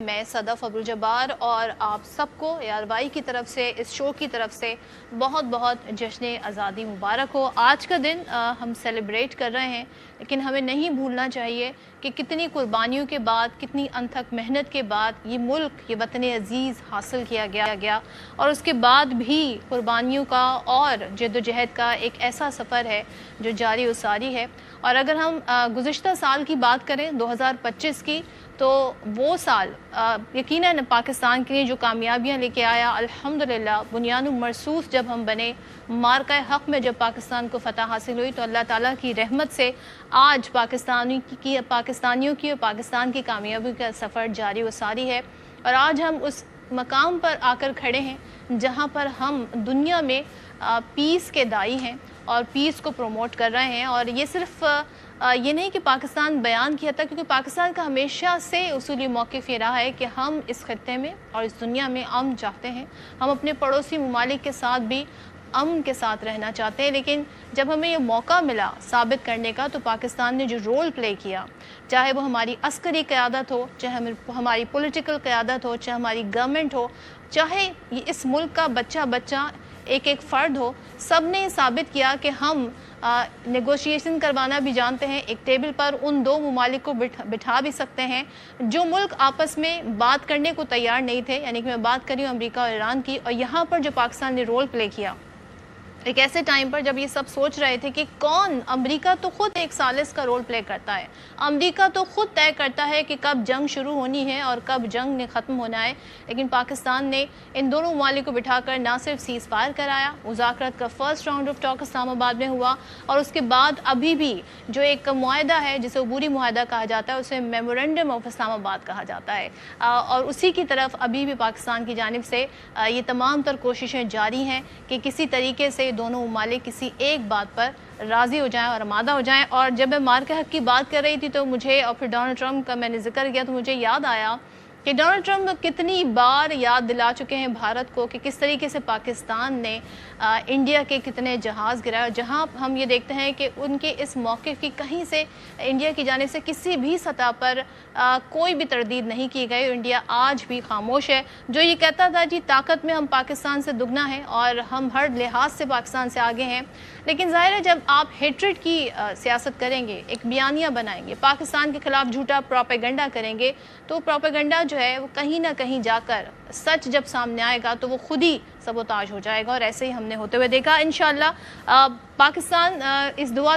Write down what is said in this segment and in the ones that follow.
मैं सदफ अब्दुल जब्बार और आप सबको ARY की तरफ से, इस शो की तरफ से बहुत बहुत जश्न आज़ादी मुबारक हो। आज का दिन हम सेलिब्रेट कर रहे हैं, लेकिन हमें नहीं भूलना चाहिए कि कितनी कुर्बानियों के बाद, कितनी अनथक मेहनत के बाद ये मुल्क, ये वतन अज़ीज़ हासिल किया गया और उसके बाद भी कुर्बानियों का और जद्दोजहद का एक ऐसा सफ़र है जो जारी व सारी है। और अगर हम गुज़िश्ता साल की बात करें 2025 की, तो वो साल यकीनन पाकिस्तान के लिए जो कामयाबियां लेके आया, अल्हम्दुलिल्लाह बुनियानुल मरसूस जब हम बने, मार्का हक़ में जब पाकिस्तान को फ़तह हासिल हुई, तो अल्लाह ताला की रहमत से आज पाकिस्तानियों की और पाकिस्तान की कामयाबी का सफ़र जारी व सारी है। और आज हम उस मकाम पर आकर खड़े हैं जहाँ पर हम दुनिया में पीस के दाई हैं और पीस को प्रमोट कर रहे हैं। और ये सिर्फ ये नहीं कि पाकिस्तान बयान किया था, क्योंकि पाकिस्तान का हमेशा से उसूली मौक़िफ़ ये रहा है कि हम इस खत्ते में और इस दुनिया में अमन चाहते हैं। हम अपने पड़ोसी ममालिक के साथ भी अमन के साथ रहना चाहते हैं। लेकिन जब हमें ये मौका मिला साबित करने का, तो पाकिस्तान ने जो रोल प्ले किया, चाहे वो हमारी अस्करी क़यादत हो, चाहे हमारी पॉलिटिकल क़यादत हो, चाहे हमारी गवर्नमेंट हो, चाहे इस मुल्क का बच्चा बच्चा एक एक फ़र्द हो, सब ने ये साबित किया कि हम नेगोशिएशन करवाना भी जानते हैं। एक टेबल पर उन दो ममालिक को बिठा भी सकते हैं जो मुल्क आपस में बात करने को तैयार नहीं थे, यानी कि मैं बात कर रही हूँ अमेरिका और ईरान की। और यहाँ पर जो पाकिस्तान ने रोल प्ले किया एक ऐसे टाइम पर जब ये सब सोच रहे थे कि कौन, अमेरिका तो खुद एक सालिस का रोल प्ले करता है, अमेरिका तो खुद तय करता है कि कब जंग शुरू होनी है और कब जंग ने ख़त्म होना है। लेकिन पाकिस्तान ने इन दोनों ममालिक को बिठाकर ना सिर्फ सीज़ फायर कराया, मुज़ाकरात का first round of talk Islamabad में हुआ, और उसके बाद अभी भी जो एक मुआहदा है जिसे अबूरी मुआहदा कहा जाता है, उसे मेमोरेंडम ऑफ इस्लामाबाद कहा जाता है। और उसी की तरफ अभी भी पाकिस्तान की जानिब से ये तमाम तर कोशिशें जारी हैं कि किसी तरीके से दोनों ममालिक किसी एक बात पर राज़ी हो जाएं और आमादा हो जाएं। और जब मैं मार्का हक़ की बात कर रही थी तो मुझे, और फिर डोनाल्ड ट्रंप का मैंने जिक्र किया, तो मुझे याद आया कि डोनाल्ड ट्रंप कितनी बार याद दिला चुके हैं भारत को कि किस तरीके से पाकिस्तान ने इंडिया के कितने जहाज़ गिराए। जहां हम ये देखते हैं कि उनके इस मौक़िफ़ की कहीं से इंडिया की जानिब से किसी भी सतह पर कोई भी तरदीद नहीं की गई। इंडिया आज भी खामोश है। जो ये कहता था जी ताकत में हम पाकिस्तान से दुगना है और हम हर लिहाज से पाकिस्तान से आगे हैं, लेकिन ज़ाहिर है जब आप हेट्रेड की सियासत करेंगे, एक बयानिया बनाएंगे, पाकिस्तान के ख़िलाफ़ झूठा प्रोपेगेंडा करेंगे, तो प्रोपेगेंडा जो है वो कहीं ना कहीं जाकर सच जब सामने आएगा तो वो खुद ही सबोताज हो जाएगा। और ऐसे ही हमने होते हुए देखा। इंशाअल्लाह पाकिस्तान इस दुआ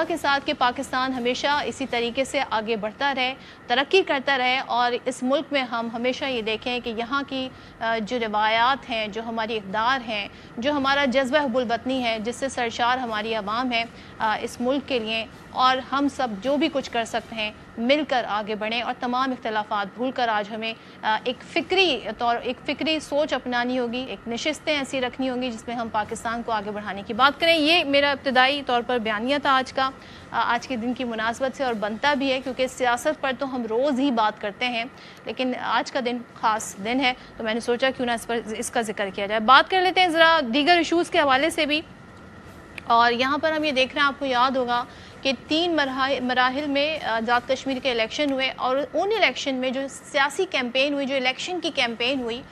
के साथ कि पाकिस्तान हमेशा इसी तरीके से आगे बढ़ता रहे, तरक्की करता रहे, और इस मुल्क में हम हमेशा ये देखें कि यहाँ की जो रवायात हैं, जो हमारी इक़दार हैं, जो हमारा जज्बा हुब्बुल-वतनी है, जिससे सरशार हमारी आवाम है, इस मुल्क के लिए, और हम सब जो भी कुछ कर सकते हैं मिलकर आगे बढ़ें और तमाम इख्तिलाफ़ात भूल कर आज हमें एक फ़िक्री सोच अपनानी होगी, एक नशिस्तें ऐसी रखनी होंगी जिसमें हम पाकिस्तान को आगे बढ़ाने की बात करें। ये मेरा इब्तिदाई तौर पर बयानिया था आज के दिन की मुनासबत से, और बनता भी है क्योंकि सियासत पर तो हम रोज़ ही बात करते हैं, लेकिन आज का दिन ख़ास दिन है, तो मैंने सोचा क्यों ना इसका जिक्र किया जाए। बात कर लेते हैं ज़रा दीगर इशूज़ के हवाले से भी। और यहाँ पर हम ये देख रहे हैं, आपको याद होगा कि 3 मराहिल में आज़ाद कश्मीर के इलेक्शन हुए, और उन इलेक्शन में जो सियासी कैंपेन हुई, जो इलेक्शन की कैंपेन हुई,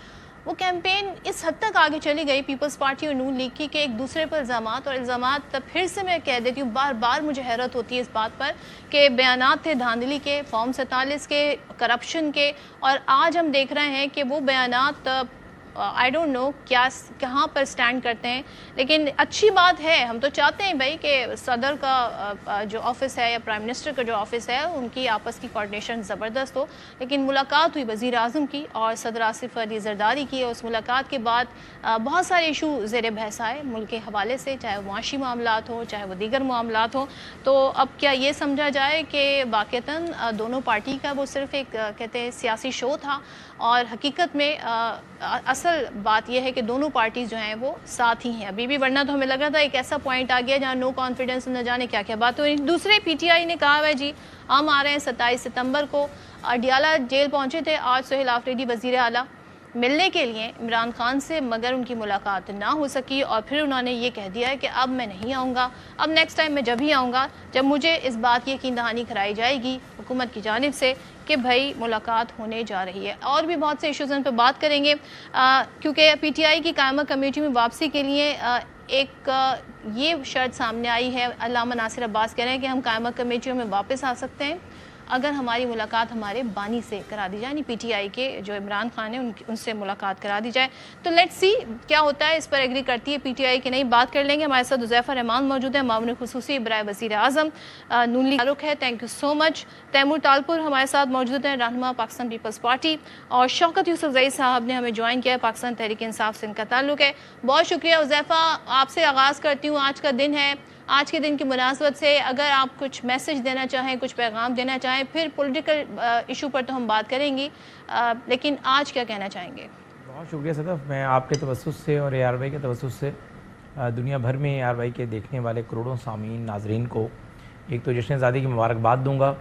वो कैंपेन इस हद तक आगे चली गई पीपल्स पार्टी और नून लीग की कि एक दूसरे पर इल्ज़ामात फिर से मैं कह देती हूँ, बार बार मुझे हैरत होती है इस बात पर कि बयानात थे धांधली के, फॉर्म 47 के, करप्शन के, और आज हम देख रहे हैं कि वो बयानात आई डोंट नो कहाँ पर स्टैंड करते हैं। लेकिन अच्छी बात है, हम तो चाहते हैं भाई कि सदर का जो ऑफिस है या प्राइम मिनिस्टर का जो ऑफिस है उनकी आपस की कोऑर्डिनेशन ज़बरदस्त हो। लेकिन मुलाकात हुई वज़ीर आज़म की और सदर आसिफ अली ज़रदारी की, और उस मुलाकात के बाद बहुत सारे इशू ज़ेर बहस आए मुल्क के हवाले से, चाहे वो मुआशी मामलात हो, चाहे वो दीगर मामलात हो। तो अब क्या ये समझा जाए कि वाक़तन दोनों पार्टी का वो सिर्फ एक कहते हैं सियासी शो था, और हकीकत में असल बात यह है कि दोनों पार्टीज़ जो हैं वो साथ ही हैं अभी भी, वरना तो हमें लग रहा था एक ऐसा पॉइंट आ गया जहाँ नो कॉन्फिडेंस, न जाने क्या क्या बात हुई। दूसरे PTI ने कहा है जी हम आ रहे हैं 27 सितंबर को। अडियाला जेल पहुँचे थे आज सुहेल आफरीदी वज़ीर आला मिलने के लिए इमरान खान से, मगर उनकी मुलाकात ना हो सकी, और फिर उन्होंने ये कह दिया है कि अब मैं नहीं आऊँगा, अब नेक्स्ट टाइम मैं जब ही आऊँगा जब मुझे इस बात की यकीन दहानी कराई जाएगी हुकूमत की जानिब से کہ بھائی ملاقات ہونے جا رہی ہے. اور بھی بہت سے ایشوز ان پہ بات کریں گے کیونکہ پی ٹی آئی کی قائمہ کمیٹی میں واپسی کے لیے ایک یہ شرط سامنے آئی ہے. علامہ ناصر عباس کہہ رہے ہیں کہ ہم قائمہ کمیٹیوں میں واپس آ سکتے ہیں اگر ہماری ملاقات ہمارے بانی سے کرا دی جائے, یعنی پی ٹی آئی کے جو عمران خان ہیں ان سے ملاقات کرا دی جائے. تو لیٹس سی کیا ہوتا ہے, اس پر ایگری کرتی ہے پی ٹی آئی کہ نہیں, بات کر لیں گے. ہمارے ساتھ حذیفہ رحمان موجود ہیں, معاون خصوصی برائے وزیر اعظم نون لیگ تعلق ہے, thank you so much. Taimur Talpur ہمارے ساتھ موجود ہیں, رہنما پاکستان پیپلز پارٹی. اور شوکت یوسف زئی صاحب نے ہمیں جوائن کیا ہے, پاکستان تحریک انصاف سے ان کا تعلق ہے. بہت شکریہ حذیفہ. آپ سے آغاز کرتی ہوں, آج کا دن ہے, آج کے دن کی مناسبت سے اگر آپ کچھ میسج دینا چاہیں, کچھ پیغام دینا چاہیں, پھر پولیٹیکل ایشو پر تو ہم بات کریں گی, لیکن آج کیا کہنا چاہیں گے؟ بہت شکریہ صدف. میں آپ کے توسط سے اور اے آر وائی کے توسط سے دنیا بھر میں اے آر وائی کے دیکھنے والے کروڑوں سامعین ناظرین کو ایک تو جشن آزادی کی مبارکباد دوں گا,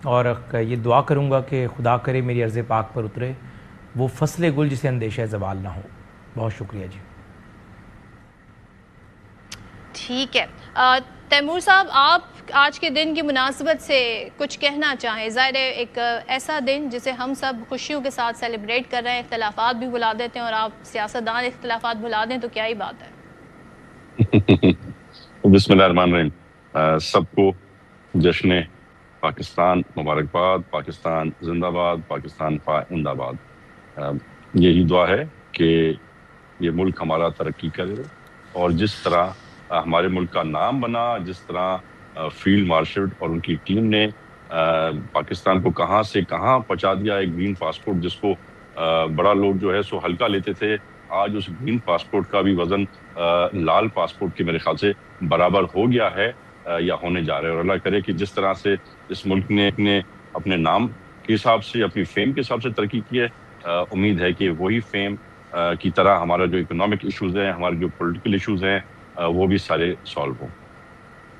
اور یہ دعا کروں گا کہ خدا کرے میری عرض پاک پر اترے وہ فصل گل جسے اندیشہ زوال نہ ہو. بہت شکریہ جی. ٹھیک ہے, تیمور صاحب آپ آج کے دن کی مناسبت سے کچھ کہنا چاہیں. ظاہر ہے ایک ایسا دن جسے ہم سب خوشیوں کے ساتھ سیلیبریٹ کر رہے ہیں, اختلافات بھی بھلا دیتے ہیں, اور آپ سیاستدان اختلافات بھلا دیں تو کیا ہی بات ہے. بسم اللہ الرحمن الرحیم. سب کو جشن پاکستان مبارکباد. پاکستان زندہ باد, پاکستان پائندہ باد. یہی دعا ہے کہ یہ ملک ہمارا ترقی کرے, اور جس طرح ہمارے ملک کا نام بنا, جس طرح فیلڈ مارشل اور ان کی ٹیم نے پاکستان کو کہاں سے کہاں پہنچا دیا. ایک گرین پاسپورٹ جس کو بڑا لوگ جو ہے سو ہلکا لیتے تھے, آج اس گرین پاسپورٹ کا بھی وزن لال پاسپورٹ کے میرے خیال سے برابر ہو گیا ہے یا ہونے جا رہا ہے. اور اللہ کرے کہ جس طرح سے اس ملک نے اپنے نام کے حساب سے, اپنی فیم کے حساب سے ترقی کی ہے, امید ہے کہ وہی فیم کی طرح ہمارا جو اکنامک ایشوز ہیں, ہمارے جو پولیٹیکل ایشوز ہیں, وہ بھی سارے سالو ہوں.